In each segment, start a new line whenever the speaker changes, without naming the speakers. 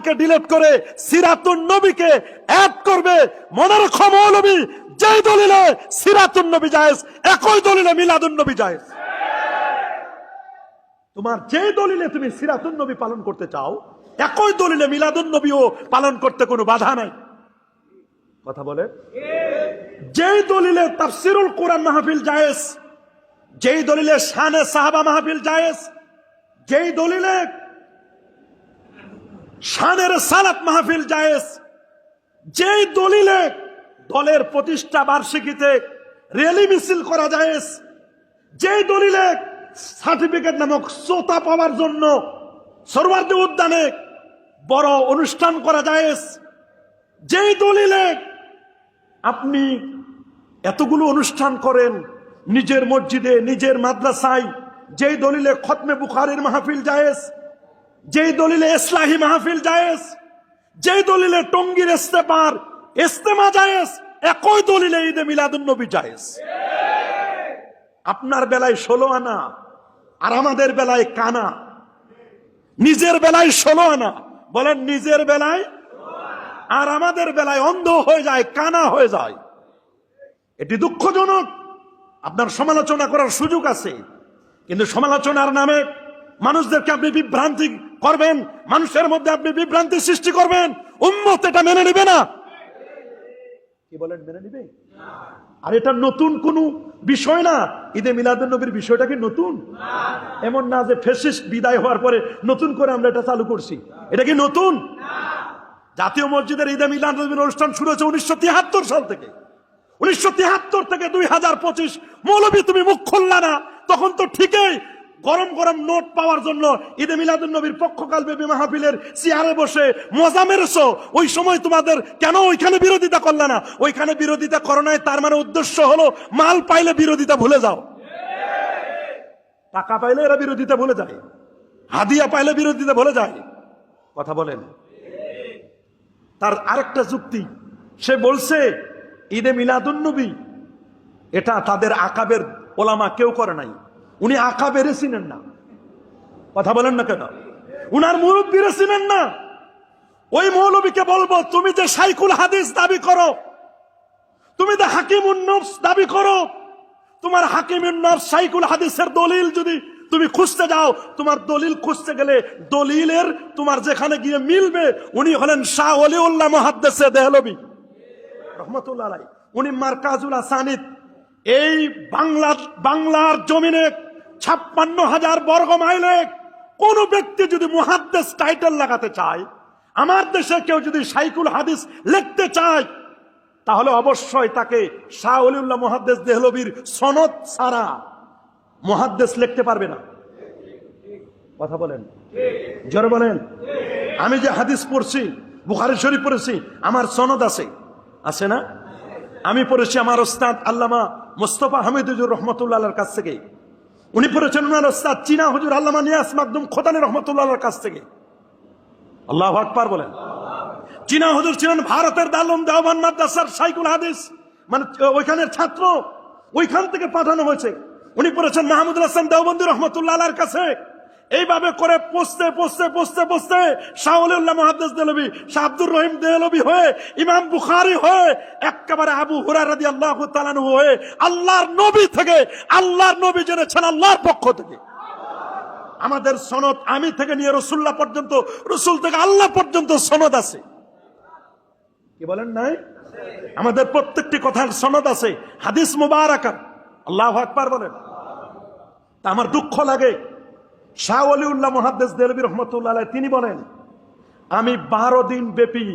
কোরআনকে ডিলিট করে সিরাতুন নবীকে অ্যাড করবে। মনে রাখো মৌলবী, যেই দলিলে সিরাতুন নবী জায়েজ, একই দলিলে মিলাদুন নবী জায়েজ। তোমার যে দলিলে তুমি সিরাতুন নবী পালন করতে চাও, একই দলিলে মিলাদুন নবীও পালন করতে কোনো বাধা নাই। কথা বলে, যেই দলিলে তাফসিরুল কোরআন মাহফিল জায়েজ, যেই দলিলে শানে সাহাবা মাহফিল জায়েজ, যেই দলিলে শানের সালাত মাহফিল জায়েজ, যেই দলিলে দলের প্রতিষ্ঠা বার্ষিকীতে র্যালি মিছিল করা জায়েজ, যেই দলিলে সার্টিফিকেট নামক শ্রোতা পাওয়ার জন্য সরওয়ার্দী উদ্যানে বড় অনুষ্ঠান করা জায়েজ, যেই দলিলে আপনি এতগুলো অনুষ্ঠান করেন নিজের মসজিদে, নিজের মাদ্রাসায়, যেই দলিলে খতমে বুখারীর মাহফিল জায়েজ, যেই দলিলে ইসলাহি মাহফিল জায়েজ, যেই দলিলে টঙ্গীর ইস্তেমা জায়েজ, একই দলিলে ঈদে মিলাদুন নবী জায়েজ। আপনার বেলায় 16 আনা আর আমাদের বেলায় কানা। নিজের বেলায় 16 আনা, বলেন নিজের বেলায়, আর আমাদের বেলায় অন্ধ হয়ে যায়, কানা হয়ে যায়। এটি দুঃখজনক। আপনার সমালোচনা করার সুযোগ আছে, কিন্তু সমালোচনার নামে মানুষদেরকে আপনি বিভ্রান্তি করবেন, মানুষের মধ্যে আপনি বিভ্রান্তি সৃষ্টি করবেন। উম্মত এটা মেনে নিবে না। কি বলেন, মেনে নিবে? আর এটা নতুন কোন বিষয় না। ঈদে মিলাদুন নবীর বিষয়টা কি নতুন? এমন না যে ফ্যাসিস্ট বিদায় হওয়ার পরে নতুন করে আমরা এটা চালু করছি। এটা কি নতুন? জাতীয় মসজিদের ঈদে মিলাদুন নবীর অনুষ্ঠান শুরু হয়েছে 1973 সাল থেকে। 1973 থেকে 2025। মৌলবী তুমি মুখ খুললা না, তখন তো ঠিকই গরম গরম নোট পাওয়ার জন্য ঈদে মিলাদুন নবীর পক্ষকাল বেবি মাহফিলের চেয়ারে বসে মজা মেরেছো। ওই সময় তোমাদের কেন ওইখানে বিরোধিতা করলে না? ওইখানে বিরোধিতা করো নাই, তার মানে উদ্দেশ্য হলো মাল পাইলে বিরোধিতা ভুলে যাও। টাকা পাইলে এরা বিরোধিতা ভুলে যায়, হাদিয়া পাইলে বিরোধিতা ভুলে যায়। কথা বলেন। তার আরেকটা যুক্তি, সে বলছে ঈদে মিলাদুন নবী এটা তাদের আকাবের ওলামা কেউ করে নাই। উনি আকাবের চিনেন না। কথা বলেন না কেন? উনার মুরব্বীরা চিনেন না। ওই মৌলবীকে বলবো, তুমি যে শাইখুল হাদিস দাবি করো, তুমি যে হাকিমুন নফস দাবি করো, তোমার হাকিমুন নফস শাইখুল হাদিসের দলিল যদি তুমি খুঁজতে যাও, তোমার দলিল খুঁজতে গেলে দলিলের তোমার যেখানে গিয়ে মিলবে, উনি হলেন শাহ ওলিউল্লাহ মুহাদ্দিসে দেহলভী রহমাতুল্লাহ আলাইহি। উনি মারকাজুল আসানিদ। এই বাংলার জমিনে 56,000 বর্গ মাইলে কোন ব্যক্তি যদি মুহাদ্দিস টাইটেল লাগাতে চায়, আমার দেশে কেউ যদি শাইখুল হাদিস লিখতে চায়, তাহলে অবশ্যই তাকে শাহ ওলিউল্লাহ মুহাদ্দিস দেহলভীর সনদ ছাড়া মুহাদ্দিস লিখতে পারবে না। কথা বলেন, জোরে বলেন। আমি যে হাদিস পড়ছি, বুখারী শরীফ পড়েছি, আমার সনদ আছে, আছে না? আমি পড়েছি আমার ওস্তাদ আল্লামা মুস্তাফা হামিদুর রহমতুল্লাহর কাছ থেকে। উনি পড়েছেন ওনার ওস্তাদ চীনা হুজুর আল্লামা নিয়াস মাকদুম খোদানি রহমতুল্লাহর কাছ থেকে। আল্লাহু আকবার বলেন। চীনা হুজুর ছিলেন ভারতের দারুল দেওবন্দ মাদ্রাসার শাইখুল হাদিস, মানে ওইখানের ছাত্র, ওইখান থেকে পাঠানো হয়েছে। উনি পড়েছেন মাহমুদুল হাসান দেওবন্দি রহমতুল্লাহর কাছে। এইভাবে করে পৌঁছতে পৌঁছতে পৌঁছতে পৌঁছতে শাহ ওলিউল্লাহ মুহাদ্দিস দেহলভী, শাহ আব্দুর রহিম দেহলভী হয়ে, ইমাম বুখারী হয়ে, একেবারে আবু হুরায়রা রাদিয়াল্লাহু তাআলা আনহু হয়ে, আল্লাহর নবী থেকে, আল্লাহর নবী জেনেছেন আল্লাহর পক্ষ থেকে। আমাদের সনদ আমি থেকে নিয়ে রাসূলুল্লাহ পর্যন্ত, রাসূল থেকে আল্লাহ পর্যন্ত সনদ আছে। কি বলেন নাই? আমাদের প্রত্যেকটি কথার সনদ আছে, হাদিস মুবারাকা। আল্লাহু আকবার বলেন। তা আমার দুঃখ লাগে, শাহ ওলিউল্লাহ মুহাদ্দিস দেহলভী রহমাতুল্লাহ আলাইহি তিনি বলেন, আমি 12 দিন ব্যাপী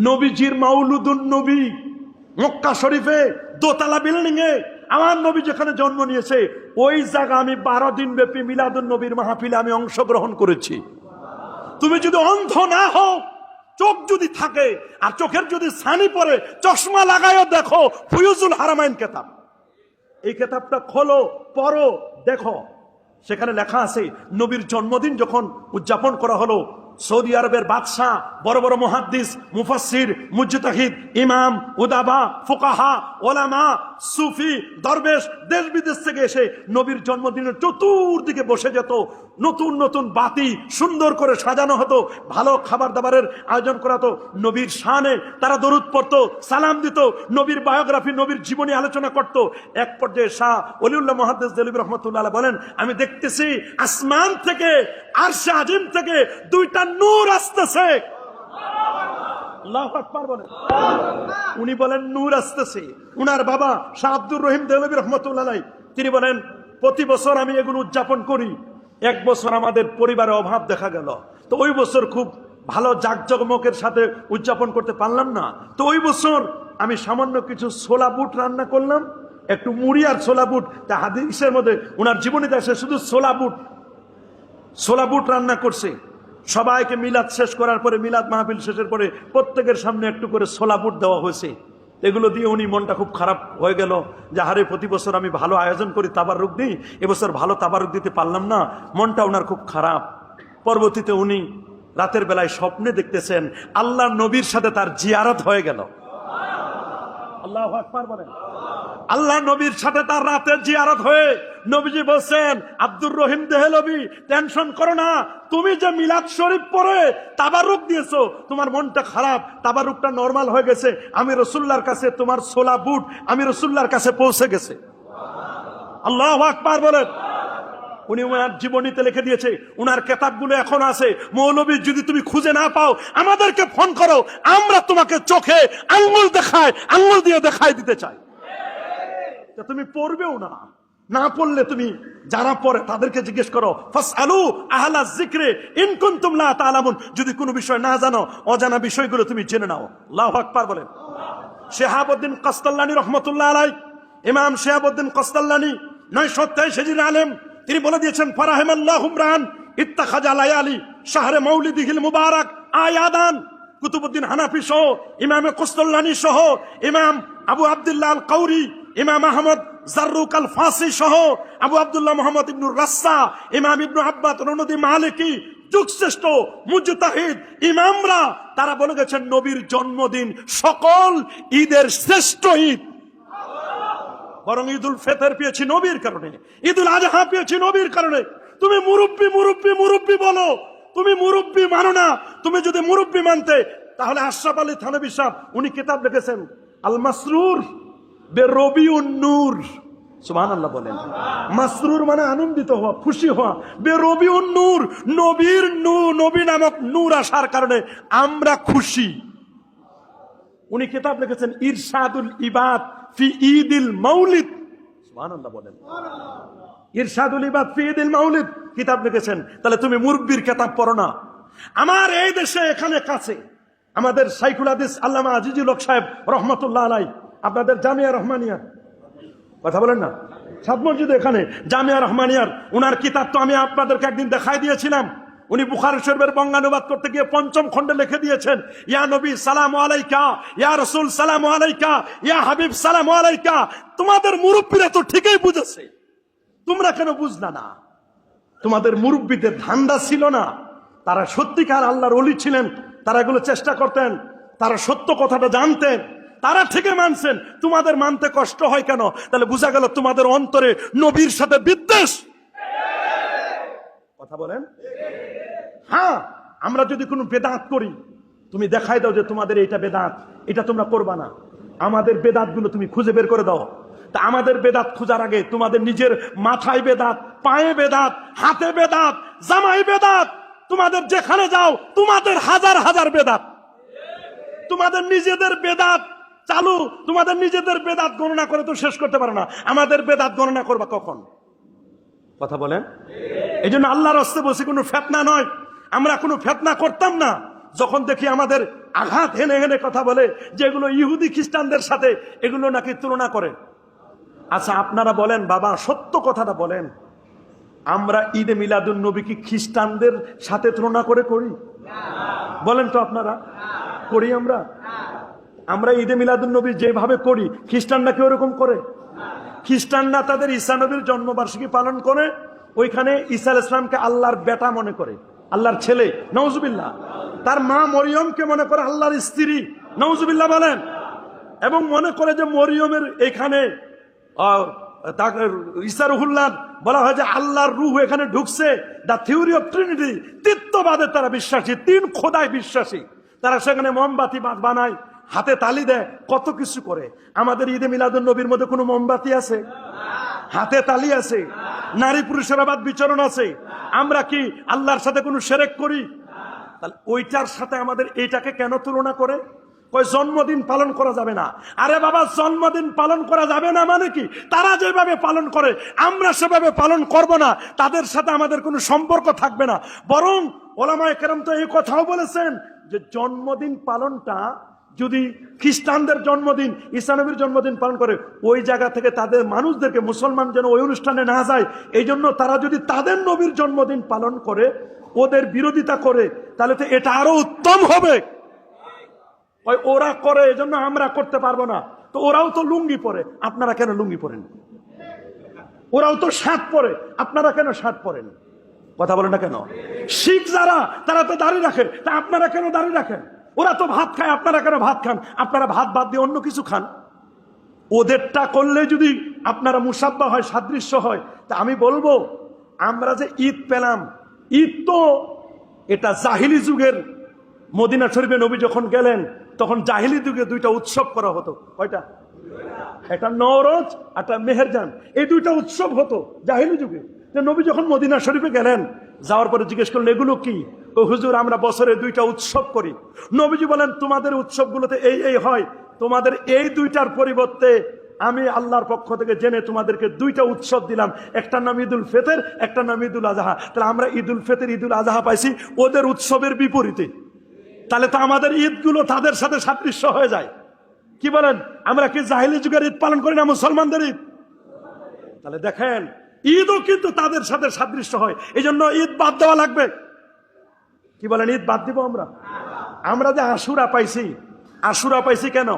নবীজির মাউলুদুন নবী মক্কা শরীফে দোতলা বিল্ডিং এ আমার নবী যেখানে জন্ম নিয়েছে ওই জায়গা আমি 12 দিন ব্যাপী মিলাদুন নবীর মাহফিলে আমি অংশগ্রহণ করেছি। তুমি যদি অন্ধ না হও, চোখ যদি থাকে আর চোখের যদি ছানি পড়ে, চশমা লাগায়ও দেখো ফুয়ুজুল হারামাইন কিতাব। এই কিতাবটা খোলো, পড়ো, দেখো। সেখানে লেখা আছে নবীর জন্মদিন যখন উদযাপন করা হলো, সৌদি আরবের বাদশাহ, বড় বড় মুহাদ্দিস, মুফাসসির, মুজতাহিদ, ইমাম, উদাবা, ফুকাহা, ওলামা, সুফি, দরবেশ দেশ বিদেশ থেকে এসে নবীর জন্মদিনের চতুর্দিকে বসে যেত। নতুন নতুন বাতি সুন্দর করে সাজানো হতো, ভালো খাবার দাবারের আয়োজন করা হতো, নবীর শানে তারা দরুদ পড়তো, সালাম দিত, নবীর বায়োগ্রাফি, নবীর জীবনী আলোচনা করত। এক পর্যায়ে শাহ ওলিউল্লাহ মুহাদ্দিস দেহলভী রাহমাতুল্লাহ বলেন, আমি দেখতেছি আসমান থেকে, আরশে আজিম থেকে দুইটা নূর আসতেছে। আল্লাহু আকবার বলেন। উনি বলেন নূর আসতেছে। উনার বাবা শাহ আব্দুর রহিম দেহলভী রাহমাতুল্লাহ তিনি বলেন, প্রতি বছর আমি এগুলো উদযাপন করি। এক বছর আমাদের পরিবারে অভাব দেখা গেল, তো ওই বছর খুব ভালো জাঁকজমকের সাথে উদযাপন করতে পারলাম না। তো ওই বছর আমি সামান্য কিছু ছোলা বুট রান্না করলাম, একটু মুড়ি আর ছোলা বুট। তা হাদিসের মধ্যে উনার জীবনীতে আসে শুধু ছোলা বুট রান্না করছে। সবাইকে মিলাদ শেষ করার পরে, মিলাদ মাহফিল শেষের পরে প্রত্যেকের সামনে একটু করে ছোলা বুট দেওয়া হয়েছে। এগুলো দিয়ে উনি মনটা খুব খারাপ হয়ে গেল যে হারে প্রতি বছর আমি ভালো আয়োজন করি, তাবারুক দিই, এবছর ভালো তাবারুক দিতে পারলাম না। মনটা ওনার খুব খারাপ। পরবর্তীতে উনি রাতের বেলায় স্বপ্নে দেখতেছেন আল্লাহ নবীর সাথে তার জিয়ারত হয়ে গেল। আল্লাহু আকবার বলেন। আল্লাহ নবীর সাথে তার রাতের জিয়ারত হয়ে নবীজি বলছেন, আব্দুর রহিম দেহলভী, টেনশন করো না, তুমি যে মিলাদ শরীফ পড়ে তাবারুক দিয়েছো, তোমার মনটা খারাপ, তাবারুকটা নরমাল হয়ে গেছে। আমি রাসূলুল্লাহর কাছে তোমার ছোলা বুট আমি রাসূলুল্লাহর কাছে পৌঁছে গেছে। আল্লাহু আকবার বলেন। উনি ওনার জীবনীতে লিখে দিয়েছে, ওনার কিতাবগুলো এখন আছে। মৌলবী যদি তুমি খুঁজে না পাও আমাদেরকে ফোন করো, আমরা তোমাকে চোখে আঙ্গুল দিয়ে দেখাই দিতে চাই। তুমি পড়বেও না, না পড়লে তুমি যারা পড়ে তাদেরকে জিজ্ঞেস করো, ফাসআলু আহলা যিকরি ইন কুনতুম লা তা'লামুন, যদি কোনো বিষয় না জানো অজানা বিষয়গুলো তুমি জেনে নাও। আল্লাহু আকবার বলেন। শিহাবউদ্দিন কাসতাল্লানী রাহমাতুল্লাহ আলাইহি, ইমাম শিহাবউদ্দিন কাসতাল্লানী 923 হিজরি আলেম, তিনি বলে দিয়েছেন, ফারাহিমাল্লাহু ইমরান ইত্তাখাযা লায়ালি শাহরে মাউলিদিহিল মুবারাক আয়াদান। কুতুবউদ্দিন হানাফি সহ, ইমাম কাসতাল্লানী সহ, ইমাম আবু আব্দুল্লাহ আল কাউরি, ইমাম আহমদ জাররুক আল ফাসি সহ, আবু আব্দুল্লাহ মুহাম্মদ ইবনুর রাসসা, ইমাম ইবনু আব্বাদ রনদি মালিকি, যুগশ্রেষ্ঠ মুজতাহিদ ইমামরা তারা বলে গেছেন নবীর জন্মদিন সকল ঈদের শ্রেষ্ঠ ঈদ। বরং ঈদুল ফিতর পেয়েছি নবীর কারণে, ঈদুল আজহা পেয়েছি নবীর কারণে। তুমি মুরব্বি বলো, তুমি মুরব্বি মানো না। তুমি যদি মুরব্বি মানতে, তাহলে আশরাফ আলী থানভী সাহেব উনি কিতাব লিখেছেন আল মাসরুর বেরবিউন নূর। সুবহানাল্লাহ বলেন। মাসরুর মানে আনন্দিত হওয়া, খুশি হওয়া। বেরবিউন নূর, নবীর নবী নামক নূর আসার কারণে আমরা খুশি। উনি কিতাব লিখেছেন ইরশাদুল ইবাদ ফি ঈদিল মাউলিদ। সুবহানাল্লাহ বলেন। ইরশাদুল ইবাদ ফি ঈদিল মাউলিদ কিতাব লিখেছেন। তাহলে তুমি মুরব্বির কিতাব পড়ো না। আমার এই দেশে এখানে কাছে আমাদের শাইখুল হাদিস আল্লামা আজিজুল হক সাহেব রহমাতুল্লাহ আলাইহি, আপনাদের জামিয়া রহমানিয়া, কথা বলেন না, সাত মসজিদে এখানে জামিয়া রহমানিয়ার উনার কিতাব তো আমি আপনাদেরকে একদিন দেখাই দিয়েছিলাম। উনি বুখারী শরীফের বঙ্গানুবাদ করতে গিয়ে 5ম খণ্ডে লিখে দিয়েছেন, ইয়া নবী সালামু আলাইকা, ইয়া রাসূল সালামু আলাইকা, ইয়া হাবিব সালামু আলাইকা। তোমাদের মুরব্বীরা তো ঠিকই বুঝেছে, তোমরা কেন বুঝলা না? তোমাদের মুরব্বীদের ধান্দা ছিল না, তারা সত্যিকার আল্লাহর ওলি ছিলেন, তারা এগুলো চেষ্টা করতেন, তারা সত্য কথাটা জানতেন, তারা ঠিকই মানছেন। তোমাদের মানতে কষ্ট হয় কেন? তাহলে বোঝা গেল তোমাদের অন্তরে নবীর সাথে বিদ্বেষ। কথা বলেন। হ্যাঁ, আমরা যদি কোনো বেদাত করি, তুমি দেখাই দাও যে তোমাদের এইটা বেদাত, এটা তোমরা করবা না। আমাদের বেদাতগুলো তুমি খুঁজে বের করে দাও। তা আমাদের বেদাত খোঁজার আগে তোমাদের নিজের মাথায় বেদাত, পায়ে বেদাত, হাতে বেদাত, জামাই বেদাত, তোমাদের যেখানে যাও তোমাদের হাজার হাজার বেদাত। তোমাদের নিজেদের বেদাত চালু, তোমাদের নিজেদের বেদাত গণনা করে তো শেষ করতে পারো না। আমাদের বেদাত গণনা করবা কখন? কথা বলেন। এই জন্য আল্লাহর রাস্তে বসে কোনো ফেতনা নয়, আমরা কোনো ফেতনা করতাম না। যখন দেখি আমাদের আঘাত হেনে হেনে কথা বলে যে এগুলো ইহুদি খ্রিস্টানদের সাথে এগুলো নাকি তুলনা করে। আচ্ছা আপনারা বলেন বাবা, সত্য কথাটা বলেন, আমরা ঈদে মিলাদুন নবী কি খ্রিস্টানদের সাথে তুলনা করে করি? বলেন তো আপনারা, করি আমরা? আমরা ঈদে মিলাদুন নবী যেভাবে করি খ্রিস্টানরা কি ওরকম করে? খ্রিস্টানরা তাদের ঈসা নবীর জন্মবার্ষিকী পালন করে, ওইখানে ঈসা আলাইহিস সালামকে আল্লাহর বেটা মনে করে, আল্লাহর ছেলে, নাউজুবিল্লাহ। তার মা মরিয়মকে মনে করে আল্লাহর স্ত্রী, নাউজুবিল্লাহ বলেন। এবং মনে করে যে মরিয়মের এখানে ঈসা রুহুল্লাহ বলা হয় যে আল্লাহর রূহ এখানে ঢুকছে, দ্য থিওরি অফ ট্রিনিটি, তৃতীয়বাদে তারা বিশ্বাসী, 3 খোদায় বিশ্বাসী। তারা সেখানে মোমবাতি বানায়, হাতে তালি দেয়, কত কিছু করে। আমাদের ঈদে মিলাদুন নবীর মধ্যে কোনো মোমবাতি আছে? হাতে তালি আছে? নারী পুরুষের আবাদ বিচরণ আছে? আমরা কি আল্লাহর সাথে কোনো শিরক করি? তাহলে ওইটার সাথে আমাদের এইটাকে কেন তুলনা করে? কই জন্মদিন পালন করা যাবে না। আরে বাবা, জন্মদিন পালন করা যাবে না মানে কি? তারা যেভাবে পালন করে আমরা সেভাবে পালন করব না, তাদের সাথে আমাদের কোনো সম্পর্ক থাকবে না। বরং ওলামায়ে কেরাম তো এই কথাও বলেছেন যে জন্মদিন পালনটা যদি খ্রিস্টানদের জন্মদিন, ঈসা নবীর জন্মদিন পালন করে, ওই জায়গা থেকে তাদের মানুষদেরকে, মুসলমান যেন ওই অনুষ্ঠানে না যায়, এই জন্য তারা যদি তাদের নবীর জন্মদিন পালন করে, ওদের বিরোধিতা করে, তাহলে তো এটা আরো উত্তম হবে। ওরা করে, এজন্য আমরা করতে পারবো না। তো ওরাও তো লুঙ্গি পরে, আপনারা কেন লুঙ্গি পরেন? ওরাও তো শার্ট পরে, আপনারা কেন শার্ট পরেন? কথা বলেন না কেন? শিখ যারা, তারা তো দাড়ি রাখে, তা আপনারা কেন দাড়ি রাখেন? ওরা তো ভাত খায়, আপনারা কেন ভাত খান? আপনারা ভাত বাদ দিয়ে অন্য কিছু খান। ওদেরটা করলে যদি আপনারা মুসাব্বা হয়, সাদৃশ্য হয়, তা আমি বলবো আমরা যে ঈদ পেলাম, ঈদ তো এটা জাহিলি যুগের, মদিনা শরীফে নবী যখন গেলেন তখন জাহিলি যুগে 2টা উৎসব করা হতো। কয়টা? একটা নওরোজ, একটা মেহেরজান, এই 2টা উৎসব হতো জাহিলি যুগে। যে নবী যখন মদিনা শরীফে গেলেন, যাওয়ার পরে জিজ্ঞেস করলেন এগুলো কি? ও হুজুর, আমরা বছরে 2টা উৎসব করি। নবীজি বলেন তোমাদের উৎসবগুলোতে এই এই হয়, তোমাদের এই 2টার পরিবর্তে আমি আল্লাহর পক্ষ থেকে জেনে তোমাদেরকে 2টা উৎসব দিলাম, একটার নাম ঈদুল ফিতর, একটার নাম ঈদুল আজহা। তাহলে আমরা ঈদুল ফিতর, ঈদুল আজহা পাইছি ওদের উৎসবের বিপরীতে। তাহলে তো আমাদের ঈদগুলো তাদের সাথে সাদৃশ্য হয়ে যায়। কি বলেন? আমরা কি জাহিলি যুগের ঈদ পালন করি না মুসলমানদের ঈদ? তাহলে দেখেন, ঈদও কিন্তু তাদের সাথে সাদৃশ্য হয়, এই জন্য ঈদ বাদ দেওয়া লাগবে। কি বলেন? ঈদ বাদ দিব আমরা? আমরা যে আশুরা পাইছি কেন?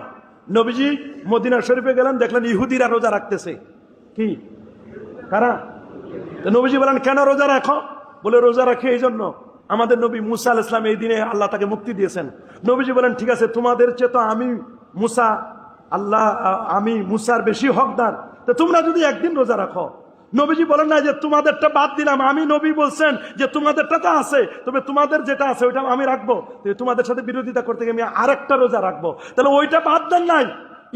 নবীজি মদিনা শরীফে গেলেন, দেখলেন ইহুদিরা রোজা রাখতেছে। কি কারা? নবীজি বলেন কেন রোজা রাখো? বলে রোজা রাখে এই জন্য, আমাদের নবী মুসা আলাইহিস সালাম এই দিনে আল্লাহ তাকে মুক্তি দিয়েছেন। নবীজি বলেন ঠিক আছে, তোমাদের চেয়ে তো আমি মুসার বেশি হকদার, তো তোমরা যদি একদিন রোজা রাখো। নবীজি বলেন না যে তোমাদেরটা বাদ দিলাম, আমি নবী বলছেন যে তোমাদেরটা তো আছে, তবে তোমাদের যেটা আছে ওইটা আমি রাখবো, তোমাদের সাথে বিরোধিতা করতে গিয়ে আমি আরেকটা রোজা রাখবো। তাহলে ওইটা বাদ দেন নাই,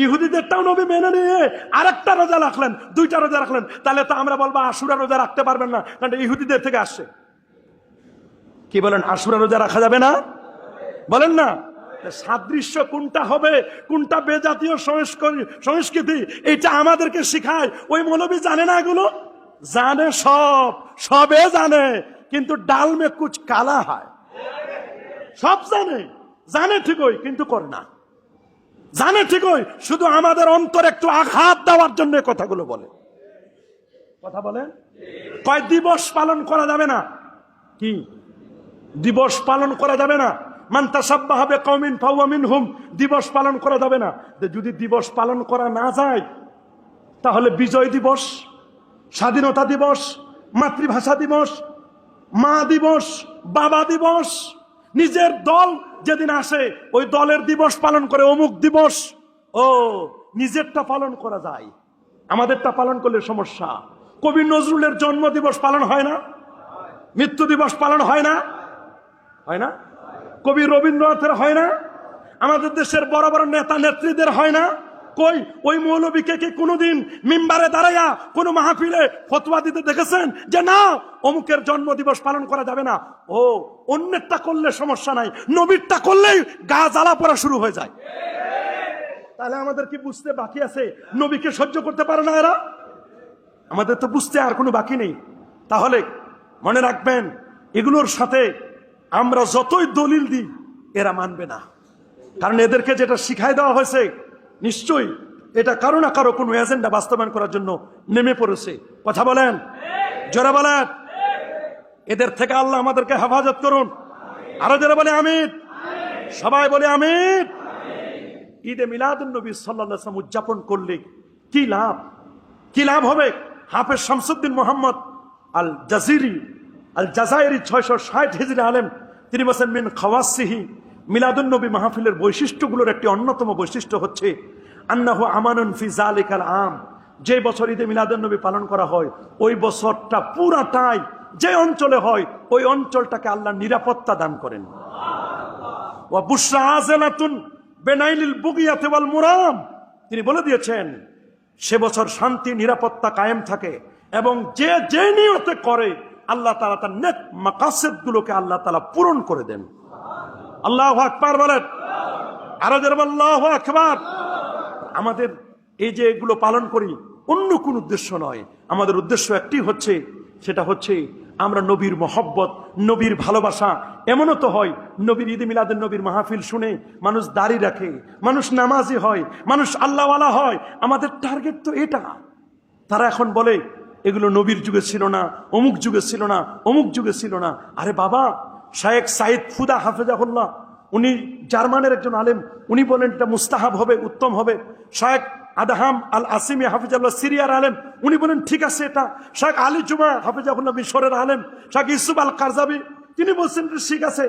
ইহুদিদেরটাও নবী মেনে নিয়ে আরেকটা রোজা রাখলেন, 2টা রোজা রাখলেন। তাহলে তো আমরা বলবো আশুরা রোজা রাখতে পারবেন না, কারণ ইহুদিদের থেকে আসছে। কি বলেন? আশুরা রোজা রাখা যাবে না? বলেন না। সাদৃশ্য কোনটা হবে, কোনটা বেজাতীয় সংস্কৃতি, এটা আমাদেরকে শিখায়। ওই মৌলবী জানে না, এগুলো জানে, সবে জানে, কিন্তু ডাল মে কুছ কালা হয়। সব জানে ঠিকই, কিন্তু করে না। জানে ঠিকই, শুধু আমাদের অন্তর একটু আঘাত দেওয়ার জন্য কথাগুলো বলে। কথা বলেন। কয় দিবস পালন করা যাবে না? কি দিবস পালন করা যাবে না? মান তাসাব্বাহা বিকওমিন ফাহুয়া মিনহুম, দিবস পালন করা যাবে না। যদি দিবস পালন করা না যায়, তাহলে বিজয় দিবস, স্বাধীনতা দিবস, মাতৃভাষা দিবস, মা দিবস, বাবা দিবস, নিজের দল যেদিন আসে ওই দলের দিবস পালন করে, অমুক দিবস। ও নিজেরটা পালন করা যায়, আমাদেরটা পালন করলে সমস্যা। কবি নজরুলের জন্ম দিবস পালন হয় না? মৃত্যু দিবস পালন হয় না? হয় না? কবি রবীন্দ্রনাথের হয় না? আমাদের দেশের বড় বড় নেতা নেত্রীদের হয় না? কই ওই মৌলবীকে কি কোনোদিন মিম্বারে দাঁড়াইয়া কোন মাহফিলে ফতোয়া দিতে দেখেছেন যে না অমুকের জন্ম দিবস পালন করা যাবে না? ও অন্যেরটা করলে সমস্যা নাই, নবীরটা করলেই গা জ্বালা পড়া শুরু হয়ে যায়। তাহলে আমাদের কি বুঝতে বাকি আছে নবীকে সহ্য করতে পারে না এরা? আমাদের তো বুঝতে আর কোনো বাকি নেই। তাহলে মনে রাখবেন, এগুলোর সাথে আমরা যতই দলিল দিই এরা মানবে না, কারণ এদেরকে যেটা শিখাই দেওয়া হয়েছে নিশ্চয়ই এটা কারো না কারো কোনো এজেন্ডা বাস্তবায়ন করার জন্য নেমে পড়েছে। কথা বলেন, জোরে বলেন। এদের থেকে আল্লাহ আমাদেরকে হেফাজত করুন। আরো যারা বলে আমিন, সবাই বলে আমিন। ঈদে মিলাদুন নবী সাল্লাল্লাহু আলাইহি ওয়াসাল্লাম উদযাপন করলে কি লাভ, কি লাভ হবে? হাফেজ শামসুদ্দিন মোহাম্মদ আল জাজাইরি 660 হিজরি আলেম, তিনি বলেন মিন খাওয়াসিহি, মিলাদুন নবী মাহফিলের বৈশিষ্ট্যগুলোর একটি অন্যতম বৈশিষ্ট্য হচ্ছে আন্নাহু আমানুন ফি যালিকাল আম, যে বছর ঈদে মিলাদুন্নবী পালন করা হয় ওই বছরটা পুরাটাই যে অঞ্চলে হয় ওই অঞ্চলটাকে আল্লাহ নিরাপত্তা দান করেন। ওয়া বুশরা আযালাতুন বেনাইলিল বুগিয়াতি ওয়াল মুরাম, তিনি বলে দিয়েছেন সে বছর শান্তি নিরাপত্তা কায়েম থাকে এবং যে যে নিয়তে করে আল্লাহ তাআলা তার নেক মাকাসিদ গুলোকে আল্লাহ তাআলা পূরণ করে দেন। আল্লাহু আকবার বলেন, আরো জোরে আল্লাহু আকবার। আমাদের এই যে এগুলো পালন করি অন্য কোন উদ্দেশ্য নয়, আমাদের উদ্দেশ্য একটি হচ্ছে, সেটা হচ্ছে আমরা নবীর মহব্বত, নবীর ভালোবাসা। এমনও তো হয় নবীর ঈদে মিলাদুন নবীর মাহফিল শুনে মানুষ দাড়ি রাখে, মানুষ নামাজি হয়, মানুষ আল্লাহওয়ালা হয়। আমাদের টার্গেট তো এটা। তারা এখন বলে এগুলো নবীর যুগে ছিল না, অমুক যুগে ছিল না, অমুক যুগে ছিল না। আরে বাবা, শায়েখ সাইদ ফুদা হাফেজাহুল্লাহ, উনি জার্মানের একজন আলেম, উনি বলেন এটা মুস্তাহাব হবে, উত্তম হবে। শায়েখ আদহাম আল আসিমি হাফিজাহুল্লাহ সিরিয়ার আলেম, উনি বলেন ঠিক আছে এটা। শায়েখ আলী জুমা হাফিজাহুল্লাহ মিশরের আলেম, শায়েখ ইউসুফ আল কারজাবি তিনি বলছেন ঠিক আছে।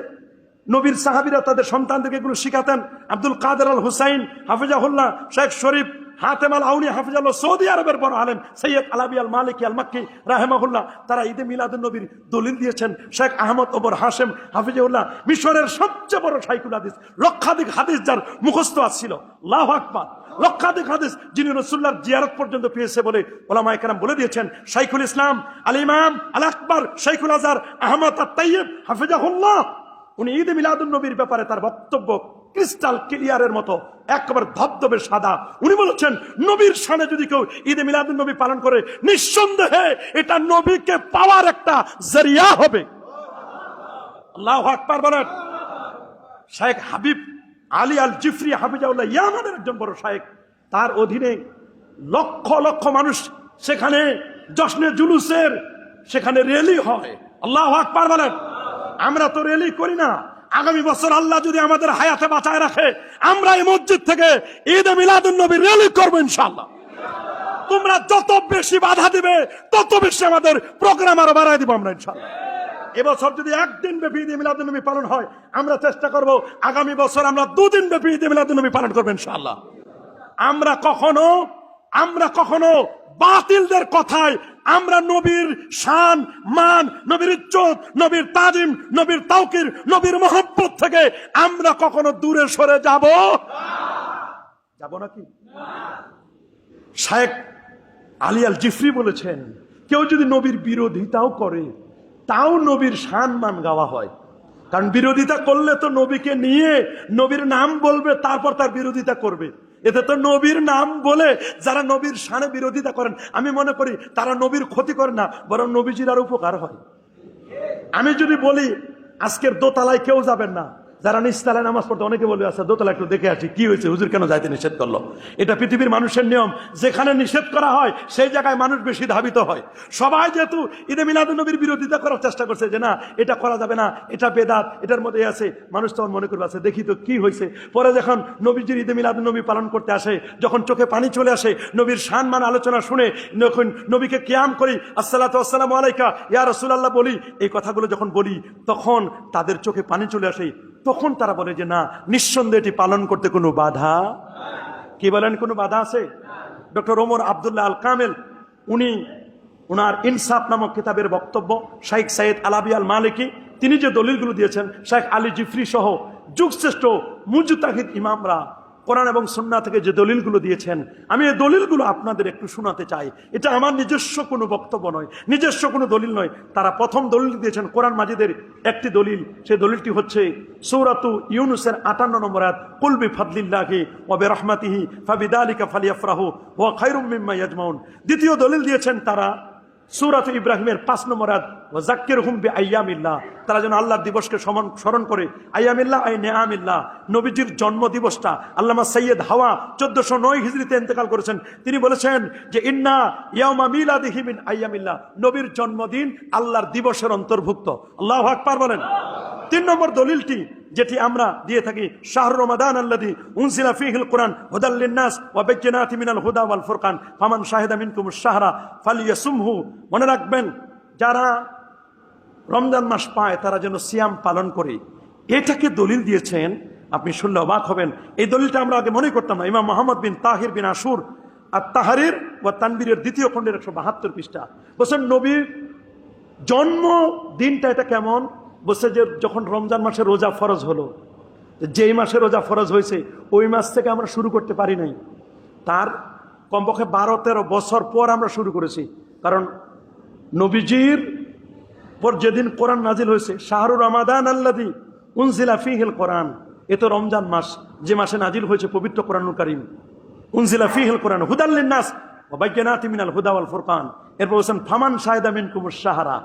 নবীর সাহাবীরা তাদের সন্তানদেরকে এগুলো শিখাতেন। আব্দুল কাদের আল হুসাইন হাফিজাহুল্লাহ, শেখ শরীফ হাতেম আল আউনি হাফিজাহুল্লাহ, সৌদি আরবের বড় আলেম সৈয়দ আলাবি আল মালিকি আল মাক্কি রাহিমাহুল্লাহ, তারা ঈদে মিলাদুন নবীর দলিল দিয়েছেন। শেখ আহমদ ওমর হাশেম হাফিজাহুল্লাহ, মিশরের সবচেয়ে বড় শাইখুল হাদিস, লক্ষাধিক হাদিস যার মুখস্থ ছিল। আল্লাহু আকবার, লক্ষাধিক হাদিস যিনি রাসূলুল্লাহর জিয়ারত পর্যন্ত পেয়েছে বলে ওলামায়ে কেরাম বলে দিয়েছেন। শাইখুল ইসলাম আল ইমাম আল আকবর শাইখুল আজহার আহমদ আত-তাইয়্যিব হাফিজাহুল্লাহ, উনি ঈদে মিলাদুন নবীর ব্যাপারে তার বক্তব্য ক্রিস্টাল ক্লিয়ারের মতো একবার ধবধবে সাদা। উনি বলেছেন নবীর শানে যদি কেউ ঈদে মিলাদুন নবী পালন করে নিঃসন্দেহে এটা নবীকে পাওয়ার একটা জরিয়া হবে। আল্লাহু আকবার বলেন। শায়েখ হাবিব আলী আল জিফরি হাফিজাহুল্লাহ ইয়ামানের একজন বড় শায়েখ, তার অধীনে লক্ষ লক্ষ মানুষ সেখানে জশ্নে জুলুসের সেখানে র্যালি হয়। আল্লাহু আকবার বলেন। আমরা তো র্যালি করি না। আগামী বছর আল্লাহ যদি আমাদের হায়াতে বাঁচায় রাখে আমরা এই মসজিদ থেকে ঈদে মিলাদুন নবী র্যালি করব ইনশাআল্লাহ। তোমরা যত বেশি বাধা দিবে তত বেশি আমাদের প্রোগ্রাম আরো বাড়ায় দিব আমরা ইনশাআল্লাহ। এবছর যদি একদিন ব্যাপী ঈদে মিলাদুন নবী পালন হয় আমরা চেষ্টা করব আগামী বছর আমরা 2 দিন ব্যাপী ঈদে মিলাদুন নবী পালন করব ইনশাআল্লাহ। আমরা কখনো বাতিলদের কথায় আমরা নবীর শান মান, নবীর ইজ্জত, নবীর তাজিম, নবীর তাওকির, নবীর মহব্বত থেকে আমরা কখনো দূরে সরে যাব নাকি? শায়েখ আলী আল জিফরি বলেছেন কেউ যদি নবীর বিরোধিতাও করে তাও নবীর শান মান গাওয়া হয়। কারণ বিরোধিতা করলে তো নবীকে নিয়ে নবীর নাম বলবে, তারপর তার বিরোধিতা করবে। এতে তো নবীর নাম বলে যারা নবীর শানে বিরোধিতা করেন আমি মনে করি তারা নবীর ক্ষতি করে না, বরং নবীজির আর উপকার হয়। আমি যদি বলি আজকের দোতলায় কেউ যাবেন না, যারা নিচতলায় নামাজ পড়তে অনেকে বলে আচ্ছা দোতলা একটু দেখে আসি কি হয়েছে, হুজুর কেন যাইতে নিষেধ করলো। এটা পৃথিবীর মানুষের নিয়ম, যেখানে নিষেধ করা হয় সেই জায়গায় মানুষ বেশি ধাবিত হয়। সবাই যেহেতু ঈদে মিলাদুন নবীর বিরোধিতা করার চেষ্টা করছে যে না এটা করা যাবে না, এটা বেদাত, এটার মধ্যে আছে, মানুষ তখন মনে করবে আচ্ছা দেখি তো কি হয়েছে। পরে যখন নবীজির ঈদে মিলাদুন নবী পালন করতে আসে, যখন চোখে পানি চলে আসে, নবীর শান মান আলোচনা শুনে যখন নবীকে কিয়াম করি আসসালাতু ওয়াসসালামু আলাইকা ইয়া রাসূলুল্লাহ বলি, এই কথাগুলো যখন বলি তখন তাদের চোখে পানি চলে আসে। তখন তারা বলে যে না নিঃসন্দেহে এটি পালন করতে কোনো বাধা, কি বলেন কোনো বাধা আছে? ডক্টর ওমর আব্দুল্লাহ আল কামেল উনি ওনার ইনসাফ নামক কিতাবের বক্তব্য, শাইখ সাইয়েদ আলাবি আল মালিকি তিনি যে দলিলগুলো দিয়েছেন, শাইখ আলী জিফরি সহ যুগশ্রেষ্ঠ মুজতাহিদ ইমামরা কোরআন এবং সুন্নাহ থেকে যে দলিলগুলো দিয়েছেন, আমি এই দলিলগুলো আপনাদের একটু শোনাতে চাই। এটা আমার নিজস্ব কোনো বক্তব্য নয়, নিজস্ব কোনো দলিল নয়। তারা প্রথম দলিল দিয়েছেন কোরআন মাজিদের একটি দলিল, সেই দলিলটি হচ্ছে সূরাতু ইউনুসের 58 নম্বর আয়াত, কুল বিফাদলিল্লাহি ওয়া বিরহমাতিহি ফাবিযালিকা ফালিয়াফরাহু ওয়া খায়রুম মিম্মা ইয়াজমাউন। দ্বিতীয় দলিল দিয়েছেন তারা সূরাত ইব্রাহিমের 5 নম্বর আয়াত, ওয়া যাক্কিরহুম বিআইয়ামিল্লাহ, তারা যেন আল্লাহর দিবসকে স্মরণ করে। আইয়ামিল্লাহ আই নিআমিল্লাহ, নবীজির জন্ম দিবসটা আল্লামা সৈয়দ হাওয়া 1409 হিজরিতে ইন্তেকাল করেছেন। তিনি বলেছেন যে ইন্না ইয়াউমা মিলাদিহি মিন আইয়ামিল্লাহ, নবীর জন্মদিন আল্লাহর দিবসের অন্তর্ভুক্ত। আল্লাহু আকবার বলেন। 3 নম্বর দলিলটি যেটি আমরা দিয়ে থাকি, শাহরু রমাদান আল্লাযী উনজিলা ফীহিল কুরআন হুদাল লিন-নাস ওয়া বাইয়িনাতিন মিনাল হুদা ওয়াল ফুরকান ফামান শাহিদা মিনকুমুশ শাহরা ফালিয়াসুমহু। মনে রাখবেন যারা রমজান মাস পায় তারা যেন সিয়াম পালন করে, এটাকে দলিল দিয়েছেন। আপনি শুনলে অবাক হবেন, এই দলিলটা আমরা আগে মনে করতাম না। ইমাম মুহাম্মদ বিন তাহির বিন আশুর আর তাহারির ওয়া তানবীরের 2য় খণ্ডের 172 পৃষ্ঠা। বলছেন নবীর জন্ম দিনটা এটা কেমন? বলছে যে যখন রমজান মাসে রোজা ফরজ হলো, যেই মাসে রোজা ফরজ হয়েছে ওই মাস থেকে আমরা শুরু করতে পারি নাই, তার কমপক্ষে 12-13 বছর পর আমরা শুরু করেছি। কারণ নবীজির পর যেদিন কোরআন নাজিল হয়েছে, শাহরুর রমাদান আল্লাযী উনজিলা ফীহিল কোরআন, এ তো রমজান মাস, যে মাসে নাজিল হয়েছে পবিত্র কোরআনুল কারীম। উনজিলা ফীহিল কোরআন হুদাল লিন্নাস ওয়া বায়্যিনাতিন মিনাল হুদা ওয়াল ফুরকান। এরপর বলছেন ফামান শাহিদা মিনকুমুশ শাহরা,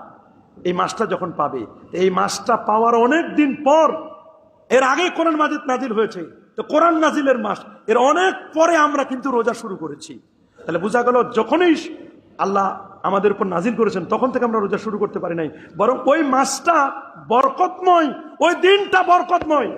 এই মাসটা যখন পাবে, এই মাসটা পাওয়ার অনেক দিন পর, এর আগে কোরআন মাজিদ নাজিল হয়েছে, তো কোরআন নাজিলের মাস, এর অনেক পরে আমরা কিন্তু রোজা শুরু করেছি। তাহলে বোঝা গেল যখনই আল্লাহ আমাদের উপর নাজিল করেছেন তখন থেকে আমরা রোজা শুরু করতে পারি নাই, বরং ওই মাসটা বরকতময়, ওই দিনটা বরকতময়।